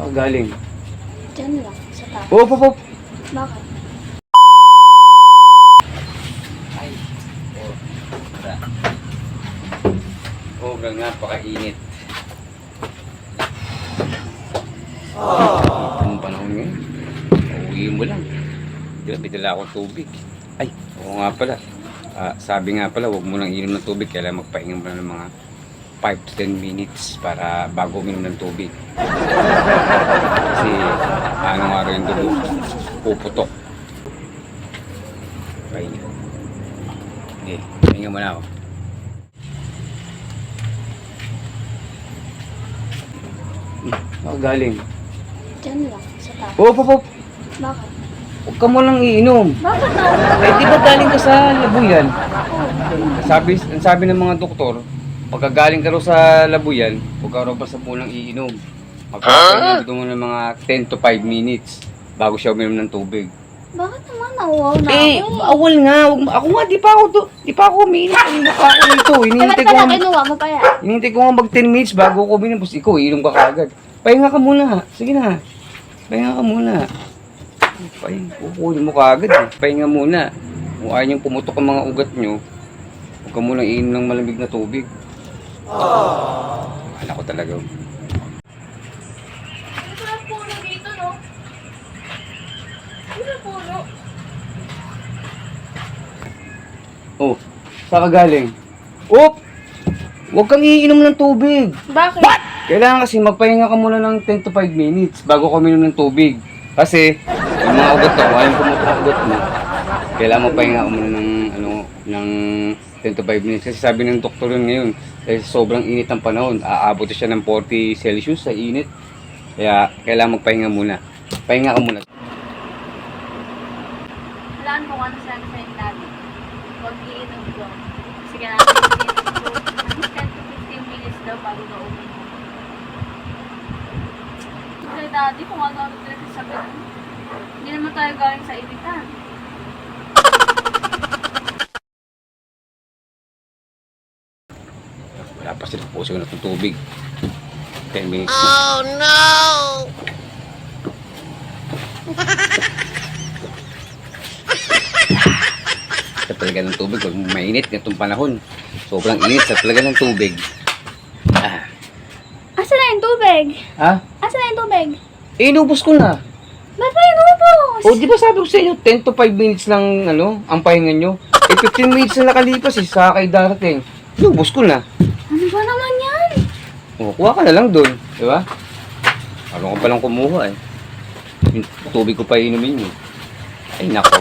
Galing. Diyan lang, sa taas. Op. Bakit? Ay. Napakainit. Itong panahon ngayon. Uuwi mo lang. Dala akong tubig. Ay, oo nga pala. Sabi nga pala, huwag mo lang inom ng tubig. Kailangan magpahinga mo lang ng mga 5 to 10 minutes para bago uminom ng tubig. Kasi anong araw yung dugo, puputok. Pahinga. Okay, pahinga mo na ako. Galing. Diyan lang, sa taas. Op. Bakit? Huwag ka mo lang iinom. Bakit na? Eh, di ba galing ka sa labuyan? Sabi ng mga doktor, pagkagaling ka rin sa labuyan, huwag ka rin basta munang iinom. Magpapahinga mo ng mga 10 to 5 minutes bago siya uminom ng tubig. Bakit naman? Nauwaw na Eh, ako bawal nga. Ako nga, di pa ako umiinom. Kanina pa ako nito. Ba't pala kinuha mo pa yan? Hinihintay ko nga mag 10 minutes bago ko uminom. Tapos ikaw, iinom ka kaagad. Pahinga ka muna. Sige na. Pahinga ka muna. Kukunin mo kaagad eh. Pahinga muna. Kung ayaw niyong pumutok ang mga ugat niyo, huwag ka muna iinom ng malamig na tubig. Alam ko talaga. Ang puno dito, no? Ang puno. Oh, saan ka galing? Op! Huwag kang iinom ng tubig. Bakit? Kailangan kasi magpahinga ka muna ng 10 to 5 minutes bago ka uminom ng tubig. Kasi, yung mga ugat ko, ayaw pumutok ang ugat mo. Kailangan magpahinga ka muna ng 10 to 5 minutes. Kasi sabi ng doktor yun ngayon, kasi sobrang init ng panahon, aabot siya ng 40 Celsius sa init. Kaya, kailangan magpahinga muna. Pahinga ka muna. Walaan mo kung ano sabi sa'yo natin. Huwag iinom ko. Sige na, iinom ko. At least 10 to 15 minutes daw bago ka uminom. Kasi dati kung ano talaga sabi mo. Hindi naman tayo galing sa initan. Wala pa sila puso na ng tubig. 10 minutes na. Oh no! Sa talaga ng tubig, pag mainit itong panahon. Sobrang init sa talaga ng tubig. Asa na yung tubig? Ha? Asa na yung tubig? Inubos ko na. Ba't ba inubos? O, di ba sabi ko sa inyo, 10 to 5 minutes lang, ang pahinga nyo? Eh, 15 minutes na nakalipas, sa kay darating. Inubos ko na. Ano ba naman yan? O, kuha ka na lang dun. Di ba? Ano ko palang kumuha eh. Yung tubig ko pa inumin yun. Ay, nako.